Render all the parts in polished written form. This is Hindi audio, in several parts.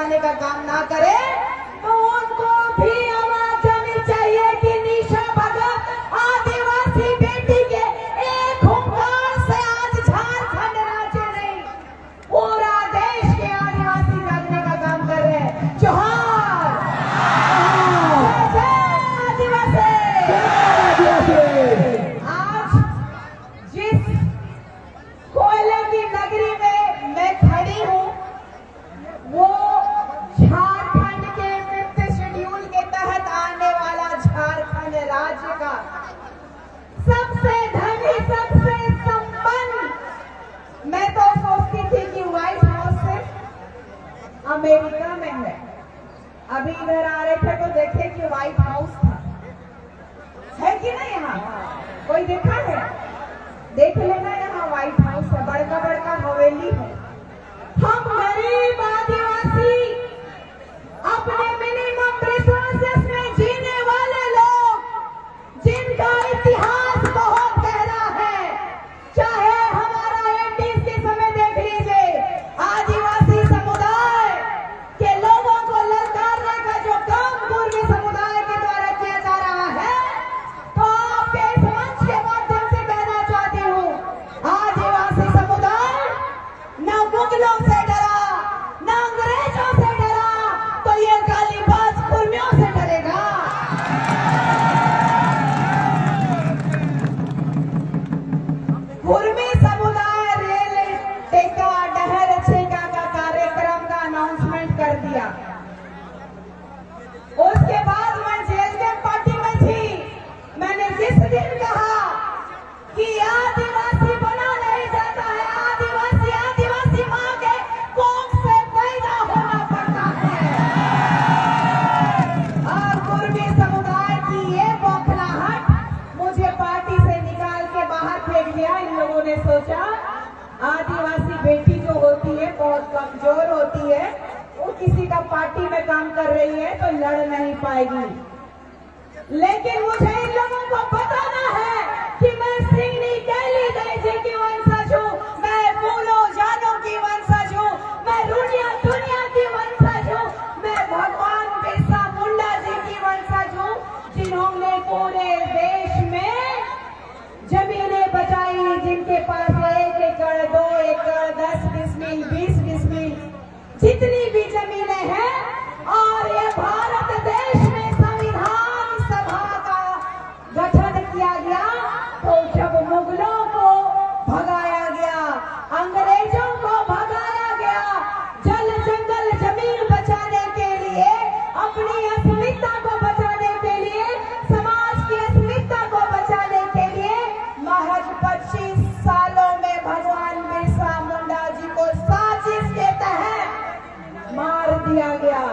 बचाने का काम ना करे तो उनको भी आवाज देनी चाहिए कि निशा भगत आदिवासी बेटी के एक हुंकार से आज झारखंड राज्य नहीं पूरा देश के आदिवासी जागने का काम कर रहे हैं। जोहार, जय आदिवासी। आज जिस कोयले की नगरी में मैं खड़ी हूँ वो झारखंड के 5th शेड्यूल के तहत आने वाला झारखंड राज्य का सबसे धनी, सबसे संपन्न, मैं तो सोचती थी कि व्हाइट हाउस से अमेरिका में है। अभी इधर आ रहे थे तो देखे कि व्हाइट हाउस था, है कि नहीं? यहाँ कोई देखा है? देख लेना, यहाँ व्हाइट हाउस है, बड़का बड़का हवेली है। हम गरीब आदिवासी अपने मिनिमम रिसोर्सेस में जीने वाले लोग, जिनका इतिहास बहुत गहरा है, चाहे हमारा 80s के समय देख लीजिए, आदिवासी समुदाय के लोगों को ललकारने का जो काम पूर्वी समुदाय के द्वारा किया जा रहा है, तो आपके इस मंच के माध्यम से कहना चाहती हूँ, आदिवासी समुदाय न मुगलों से डरा, न अंग्रेजों से डरा, तो ये गालीबाज कुर्मियों से डरेगा। कुर्मी समुदाय रेल टेका डहर छेका का कार्यक्रम का अनाउंसमेंट कर दिया। उसके बाद मैं जेएलएम पार्टी में थी। मैंने जिस दिन कहा कि आदिवासी बना नहीं जाता है, आदिवासी आदिवासी माँ के कोख से पैदा होना पड़ता है। और कुर्मी समुदाय की ये बौखलाहट मुझे पार्टी से निकाल के बाहर फेंक दिया। इन लोगों ने सोचा आदिवासी बेटी जो होती है बहुत कमजोर होती है, वो किसी का पार्टी में काम कर रही है तो लड़ नहीं पाएगी। लेकिन मुझे इन लोगों को बताना है कि मैं सिंगनी कैली दैजी की वंशज हूँ, मैं फूलो जानों की वंशज हूँ, मैं दुनिया की वंशज हूँ, मैं भगवान बिरसा मुंडा जी की वंशज हूँ, जिन्होंने पूरे देश में जमीनें बचाई, जिनके पास 1 एकड़ 2 एकड़ 10 डिसमिल 20 डिसमिल जितनी भी जमीनें हैं। और ये भारत देश में संविधान सभा का गठन किया गया तो जब मुगलों को भगाया गया, अंग्रेजों को भगाया गया, जल जंगल जमीन बचाने के लिए, अपनी अस्मिता को बचाने के लिए, समाज की अस्मिता को बचाने के लिए महज 25 सालों में भगवान बिरसा मुंडा जी को साजिश के तहत मार दिया गया।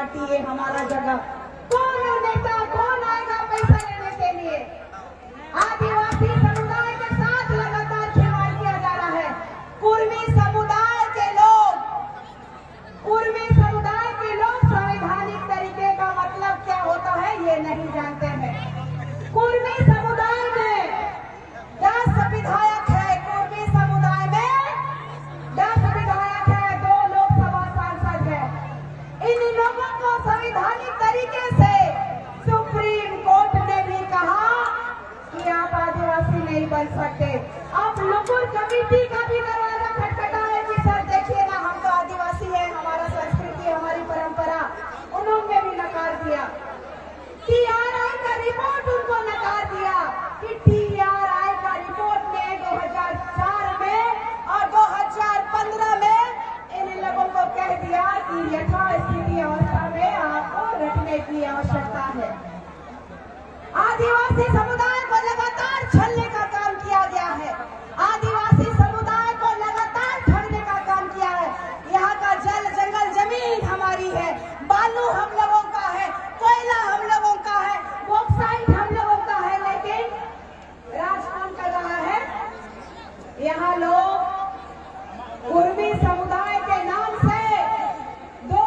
पार्टी ये हमारा जगह। कौन है नेता, कौन आएगा पैसा लेने के लिए? आदिवासी समुदाय के साथ लगातार खिलवाड़ किया जा रहा है। कुर्मी समुदाय के लोग संवैधानिक तरीके का मतलब क्या होता है ये नहीं जानते हैं। कुर्मी समुदाय में 10 विधायक है, कुर्मी समुदाय में 10 विधायक है, 2 लोकसभा सांसद है। इन लोगों को संवैधानिक तरीके से सुप्रीम कोर्ट ने भी कहा कि आप आदिवासी नहीं बन सकते। आप लोकल कमेटी का भी दरवाजा खटखटा है कि सर देखिए ना, हम तो आदिवासी हैं, हमारा संस्कृति, हमारी परंपरा, उन्होंने भी नकार दिया। TRI का रिपोर्ट उनको नकार दिया कि TRI का रिपोर्ट ने 2004 में और 2015 में इन लोगों को कह दिया कि यथास्थिति अवस्था में आपको रखने की आवश्यकता है। आदिवासी समुदाय को लगातार छलने का काम किया गया है। आदिवासी समुदाय को लगातार ठगने का काम किया है। यहाँ का जल जंगल जमीन हमारी है, बालू हम लोगों का है, कोयला हम लोगों का है, बॉक्साइट हम लोगों का है, लेकिन राज कौन कर रहा है? यहाँ लोग कुर्मी समुदाय के नाम से 2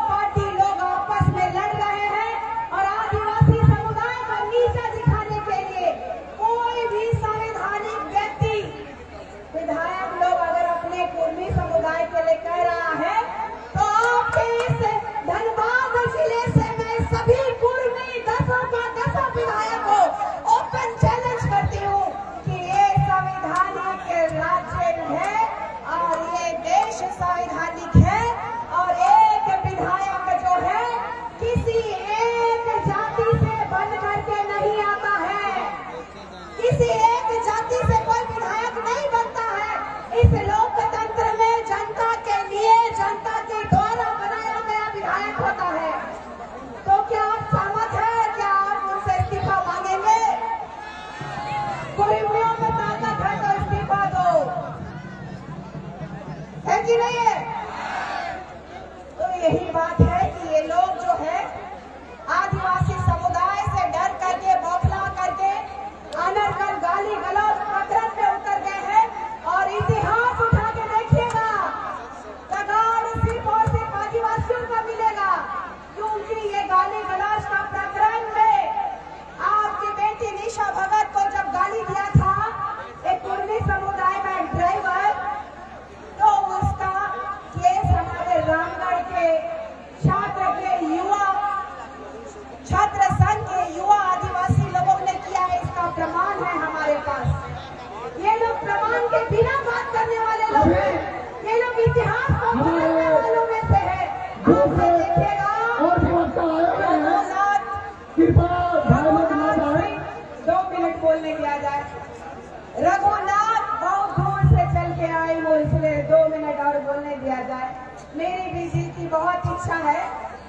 पार्टी लोग आपस में लड़ रहे हैं और आदिवासी समुदाय को नीचा दिखाने के लिए कोई भी संवैधानिक व्यक्ति, विधायक लोग अगर अपने कुर्मी समुदाय के लिए कह रहा है तो आपके इस धनबाद जिले से मैं सभी कुर्मी 10 विधायक को ओपन चैलेंज करती हूँ कि ये संवैधानिक राज्य है और ये देश संवैधानिक है और एक विधायक जो है किसी एक जाति से बन करके नहीं आता है। किसी एक जाति से कोई विधायक नहीं बनता है। इस लोकतंत्र में जनता के लिए, जनता के द्वारा बनाया गया विधायक होता है। तो क्या आप सहमत हैं? क्या आप उनसे इस्तीफा मांगेंगे? कुर्मियों में ताकत है तो इस्तीफा दो, है कि नहीं है? तो यही बात है कि ये लोग जो है आदिवासी समुदाय से डर करके, बौखला करके, अनर्गल गाली गलौज प्रकरण में उतर गए हैं। और इतिहास उठा के देखिएगा, तगाड़ सिर्फ और सिर्फ आदिवासियों का मिलेगा, क्योंकि ये गाली गलौज का प्रकरण में आपकी बेटी निशा भगत को जब गाली दिया था एक कुर्मी समुदाय का एक ड्राइवर, तो उसका केस हमारे रामगढ़ के छात्र संघ के युवा आदिवासी लोगों ने किया है। इसका प्रमाण है हमारे पास। ये लोग प्रमाण के बिना बात करने वाले लोग हैं। ये लोग इतिहास को भूलने वालों में से है। आप देखिएगा, रघुनाथ 2 मिनट बोलने दिया जाए। रघुनाथ बहुत दूर से चल के आई हो, इसलिए 2 मिनट और बोलने दिया जाए। मेरी भी दिल की बहुत इच्छा है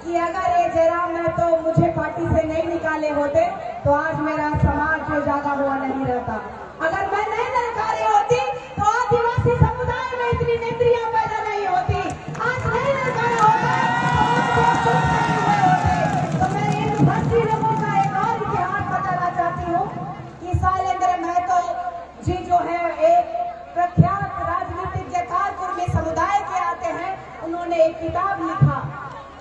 कि अगर ये जयराम महतो मुझे पार्टी से नहीं निकाले होते तो आज मेरा समाज जो जागा हुआ नहीं रहता। अगर मैं नहीं नकारी होती तो आदिवासी समुदाय में इतनी नेत्रियां पैदा नहीं होती। आज नहीं नकारा होता तो नहीं हुए होते। तो मैं इन भारतीय लोगों का एक और इतिहास बताना चाहती हूँ कि शैलेंद्र महतो जी जो है एक प्रख्यात राजनीतिज्ञ कुर्मी समुदाय के आते हैं। उन्होंने एक किताब लिखा,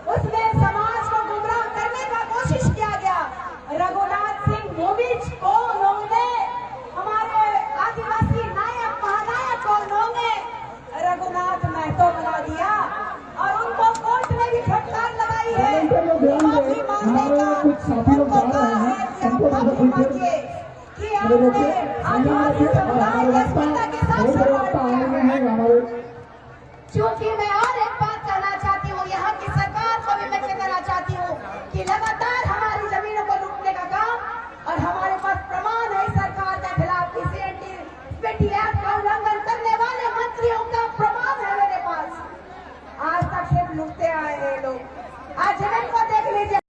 उसमें समाज को गुमराह करने का कोशिश किया गया। रघुनाथ सिंह भूमिज को उन्होंने हमारे आदिवासी नायक महानायक को उन्होंने रघुनाथ महतो बना दिया और उनको कोर्ट में भी फटकार लगाई है। माफी मांगने का उनको कहा है कि आप माफी मांगिए कि आपने आदिवासी समुदाय के अस्मिता के साथ क्योंकि मैं और एक बात कहना चाहती हूँ, यहाँ की सरकार को भी मैं कहना चाहती हूँ कि लगातार हमारी जमीनों को लूटने का काम और हमारे पास प्रमाण है सरकार के खिलाफ की CNT एक्ट का उल्लंघन करने वाले मंत्रियों का प्रमाण है मेरे पास। आज तक सिर्फ लूटते आए हैं लोग। आज जमीन को देख लीजिए।